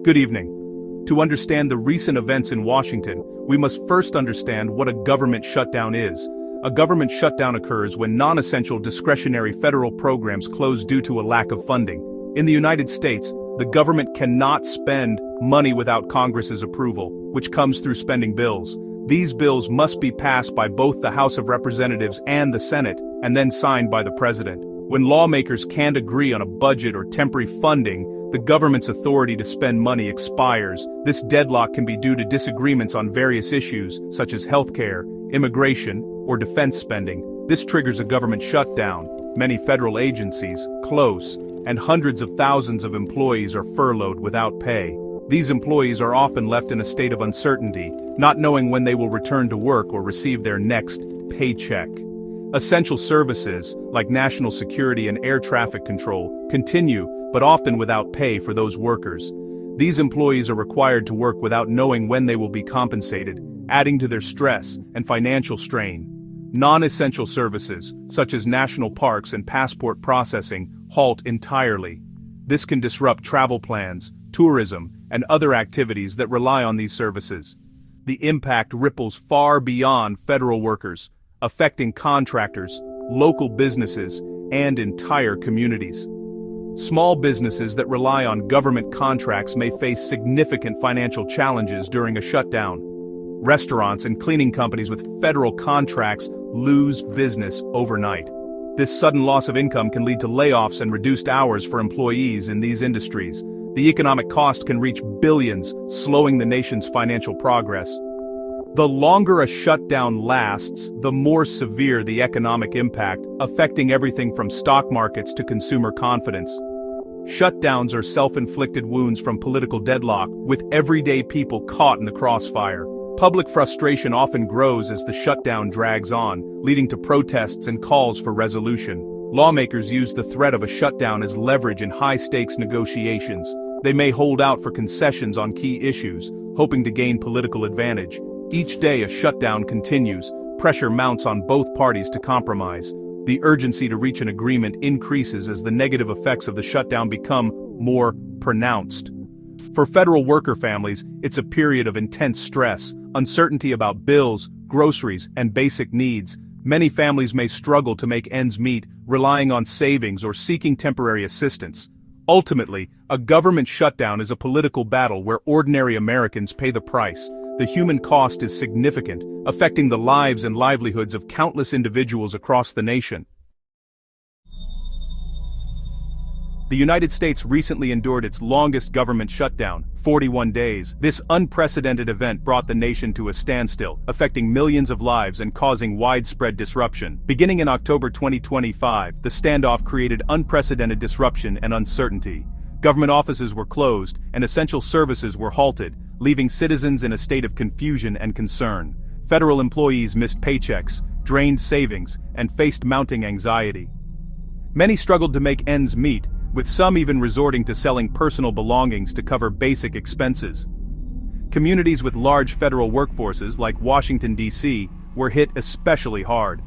Good evening. To understand the recent events in Washington, we must first understand what a government shutdown is. A government shutdown occurs when non-essential discretionary federal programs close due to a lack of funding. In the United States, the government cannot spend money without Congress's approval, which comes through spending bills. These bills must be passed by both the House of Representatives and the Senate, and then signed by the President. When lawmakers can't agree on a budget or temporary funding, the government's authority to spend money expires. This deadlock can be due to disagreements on various issues, such as healthcare, immigration, or defense spending. This triggers a government shutdown. Many federal agencies close, and hundreds of thousands of employees are furloughed without pay. These employees are often left in a state of uncertainty, not knowing when they will return to work or receive their next paycheck. Essential services, like national security and air traffic control, continue, but often without pay for those workers. These employees are required to work without knowing when they will be compensated, adding to their stress and financial strain. Non-essential services, such as national parks and passport processing, halt entirely. This can disrupt travel plans, tourism, and other activities that rely on these services. The impact ripples far beyond federal workers, affecting contractors, local businesses, and entire communities. Small businesses that rely on government contracts may face significant financial challenges during a shutdown. Restaurants and cleaning companies with federal contracts lose business overnight. This sudden loss of income can lead to layoffs and reduced hours for employees in these industries. The economic cost can reach billions, slowing the nation's financial progress. The longer a shutdown lasts, the more severe the economic impact, affecting everything from stock markets to consumer confidence. Shutdowns are self-inflicted wounds from political deadlock, with everyday people caught in the crossfire. Public frustration often grows as the shutdown drags on, leading to protests and calls for resolution. Lawmakers use the threat of a shutdown as leverage in high-stakes negotiations. They may hold out for concessions on key issues, hoping to gain political advantage. Each day a shutdown continues, pressure mounts on both parties to compromise. The urgency to reach an agreement increases as the negative effects of the shutdown become more pronounced. For federal worker families, it's a period of intense stress, uncertainty about bills, groceries, and basic needs. Many families may struggle to make ends meet, relying on savings or seeking temporary assistance. Ultimately, a government shutdown is a political battle where ordinary Americans pay the price. The human cost is significant, affecting the lives and livelihoods of countless individuals across the nation. The United States recently endured its longest government shutdown, 41 days. This unprecedented event brought the nation to a standstill, affecting millions of lives and causing widespread disruption. Beginning in October 2025, the standoff created unprecedented disruption and uncertainty. Government offices were closed, and essential services were halted, leaving citizens in a state of confusion and concern. Federal employees missed paychecks, drained savings, and faced mounting anxiety. Many struggled to make ends meet, with some even resorting to selling personal belongings to cover basic expenses. Communities with large federal workforces, like Washington, D.C., were hit especially hard.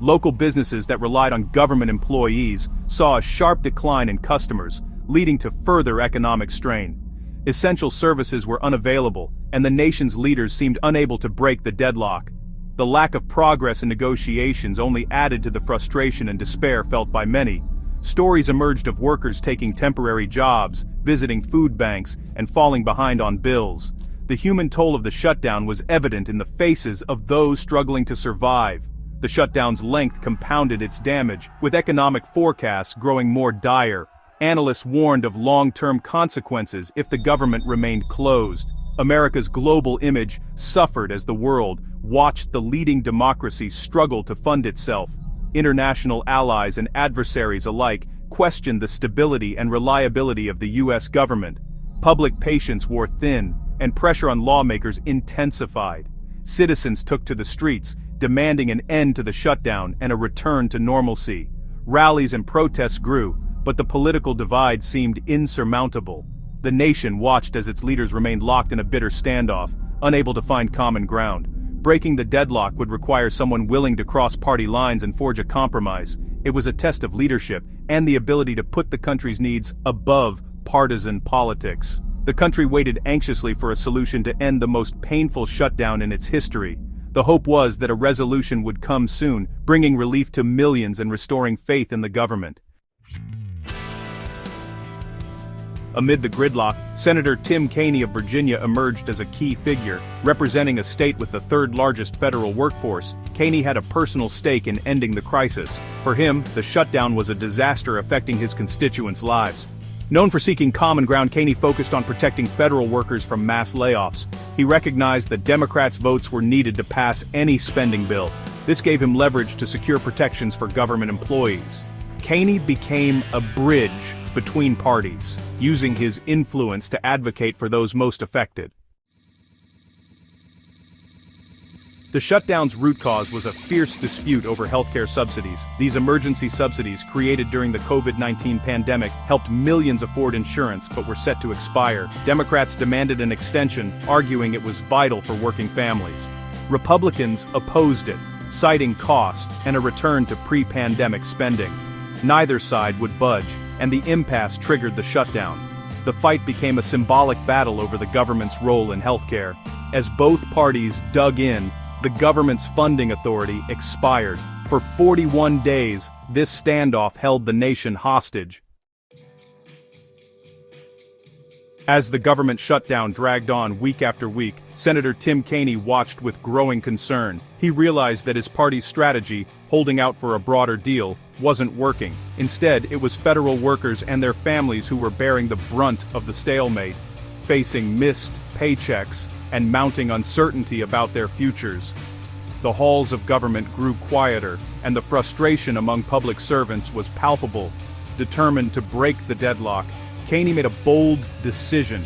Local businesses that relied on government employees saw a sharp decline in customers, leading to further economic strain. Essential services were unavailable, and the nation's leaders seemed unable to break the deadlock. The lack of progress in negotiations only added to the frustration and despair felt by many. Stories emerged of workers taking temporary jobs, visiting food banks, and falling behind on bills. The human toll of the shutdown was evident in the faces of those struggling to survive. The shutdown's length compounded its damage, with economic forecasts growing more dire. Analysts warned of long-term consequences if the government remained closed. America's global image suffered as the world watched the leading democracy struggle to fund itself. International allies and adversaries alike questioned the stability and reliability of the U.S. government. Public patience wore thin, and pressure on lawmakers intensified. Citizens took to the streets, demanding an end to the shutdown and a return to normalcy. Rallies and protests grew, but the political divide seemed insurmountable. The nation watched as its leaders remained locked in a bitter standoff, unable to find common ground. Breaking the deadlock would require someone willing to cross party lines and forge a compromise. It was a test of leadership and the ability to put the country's needs above partisan politics. The country waited anxiously for a solution to end the most painful shutdown in its history. The hope was that a resolution would come soon, bringing relief to millions and restoring faith in the government. Amid the gridlock, Senator Tim Kaine of Virginia emerged as a key figure. Representing a state with the third-largest federal workforce, Kaine had a personal stake in ending the crisis. For him, the shutdown was a disaster affecting his constituents' lives. Known for seeking common ground, Kaine focused on protecting federal workers from mass layoffs. He recognized that Democrats' votes were needed to pass any spending bill. This gave him leverage to secure protections for government employees. Kaine became a bridge between parties, using his influence to advocate for those most affected. The shutdown's root cause was a fierce dispute over healthcare subsidies. These emergency subsidies, created during the COVID-19 pandemic, helped millions afford insurance but were set to expire. Democrats demanded an extension, arguing it was vital for working families. Republicans opposed it, citing cost and a return to pre-pandemic spending. Neither side would budge, and the impasse triggered the shutdown. The fight became a symbolic battle over the government's role in healthcare. As both parties dug in, the government's funding authority expired. For 41 days, this standoff held the nation hostage. As the government shutdown dragged on week after week, Senator Tim Kaine watched with growing concern. He realized that his party's strategy, holding out for a broader deal, wasn't working. Instead, it was federal workers and their families who were bearing the brunt of the stalemate, facing missed paychecks and mounting uncertainty about their futures. The halls of government grew quieter, and the frustration among public servants was palpable. Determined to break the deadlock, Kaine made a bold decision.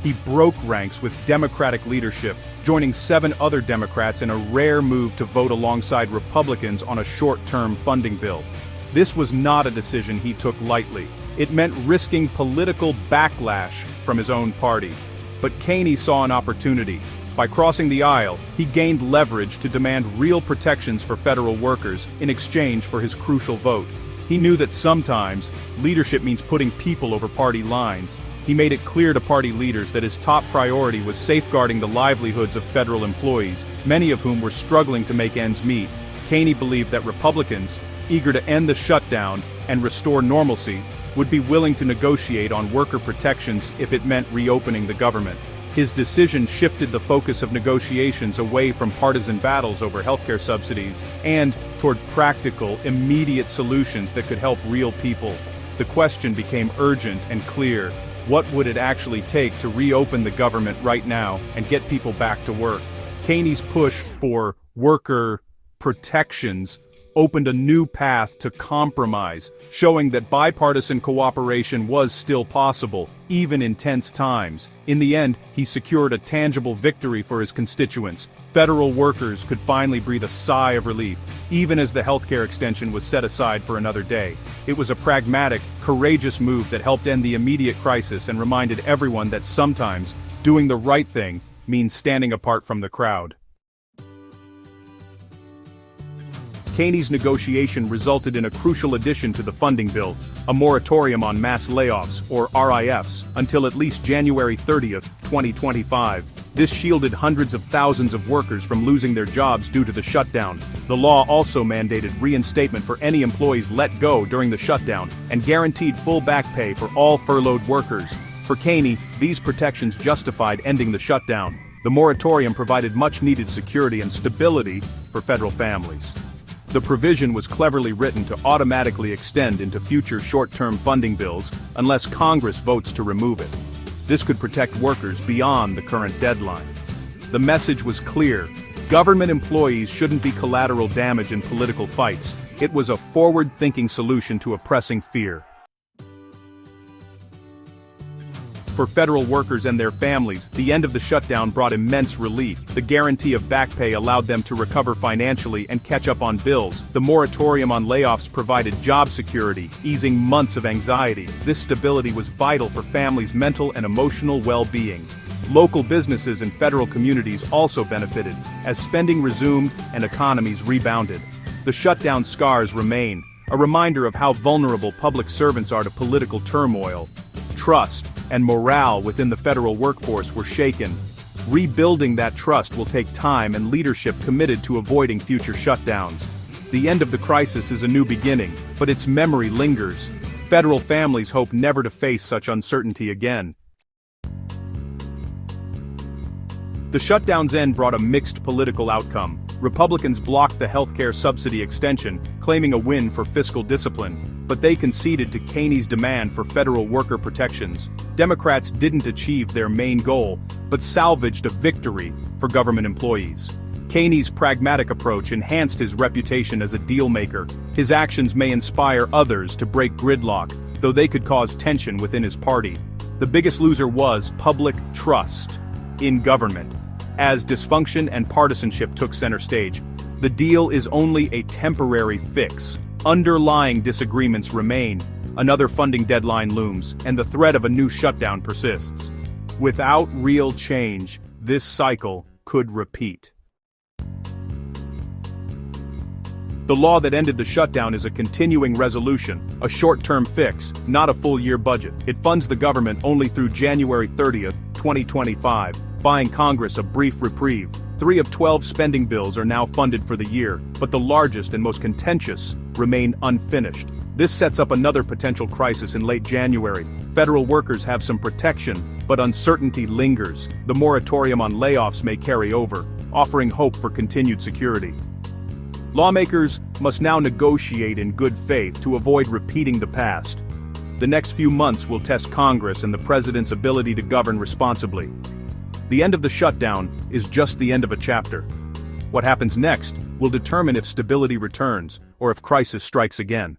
He broke ranks with Democratic leadership, joining 7 other Democrats in a rare move to vote alongside Republicans on a short-term funding bill. This was not a decision he took lightly. It meant risking political backlash from his own party. But Kaine saw an opportunity. By crossing the aisle, he gained leverage to demand real protections for federal workers in exchange for his crucial vote. He knew that sometimes, leadership means putting people over party lines. He made it clear to party leaders that his top priority was safeguarding the livelihoods of federal employees, many of whom were struggling to make ends meet. Kaine believed that Republicans, eager to end the shutdown and restore normalcy, would be willing to negotiate on worker protections if it meant reopening the government. His decision shifted the focus of negotiations away from partisan battles over healthcare subsidies and toward practical, immediate solutions that could help real people. The question became urgent and clear. What would it actually take to reopen the government right now and get people back to work? Kaine's push for worker protections opened a new path to compromise, showing that bipartisan cooperation was still possible, even in tense times. In the end, he secured a tangible victory for his constituents. Federal workers could finally breathe a sigh of relief, even as the healthcare extension was set aside for another day. It was a pragmatic, courageous move that helped end the immediate crisis and reminded everyone that sometimes, doing the right thing means standing apart from the crowd. Kaine's negotiation resulted in a crucial addition to the funding bill, a moratorium on mass layoffs, or RIFs, until at least January 30, 2025. This shielded hundreds of thousands of workers from losing their jobs due to the shutdown. The law also mandated reinstatement for any employees let go during the shutdown, and guaranteed full back pay for all furloughed workers. For Kaine, these protections justified ending the shutdown. The moratorium provided much-needed security and stability for federal families. The provision was cleverly written to automatically extend into future short-term funding bills unless Congress votes to remove it. This could protect workers beyond the current deadline. The message was clear: government employees shouldn't be collateral damage in political fights. It was a forward-thinking solution to a pressing fear. For federal workers and their families, the end of the shutdown brought immense relief. The guarantee of back pay allowed them to recover financially and catch up on bills. The moratorium on layoffs provided job security, easing months of anxiety. This stability was vital for families' mental and emotional well-being. Local businesses and federal communities also benefited, as spending resumed and economies rebounded. The shutdown scars remain, a reminder of how vulnerable public servants are to political turmoil. Trust, and morale within the federal workforce were shaken. Rebuilding that trust will take time and leadership committed to avoiding future shutdowns. The end of the crisis is a new beginning, but its memory lingers. Federal families hope never to face such uncertainty again. The shutdown's end brought a mixed political outcome. Republicans blocked the healthcare subsidy extension, claiming a win for fiscal discipline, but they conceded to Kaine's demand for federal worker protections. Democrats didn't achieve their main goal, but salvaged a victory for government employees. Kaine's pragmatic approach enhanced his reputation as a deal-maker. His actions may inspire others to break gridlock, though they could cause tension within his party. The biggest loser was public trust in government. As dysfunction and partisanship took center stage, the deal is only a temporary fix. Underlying disagreements remain, another funding deadline looms, and the threat of a new shutdown persists. Without real change, this cycle could repeat. The law that ended the shutdown is a continuing resolution, a short-term fix, not a full-year budget. It funds the government only through January 30th, 2025, buying Congress a brief reprieve. 3 of 12 spending bills are now funded for the year, but the largest and most contentious remain unfinished. This sets up another potential crisis in late January. Federal workers have some protection, but uncertainty lingers. The moratorium on layoffs may carry over, offering hope for continued security. Lawmakers must now negotiate in good faith to avoid repeating the past. The next few months will test Congress and the president's ability to govern responsibly. The end of the shutdown is just the end of a chapter. What happens next will determine if stability returns or if crisis strikes again.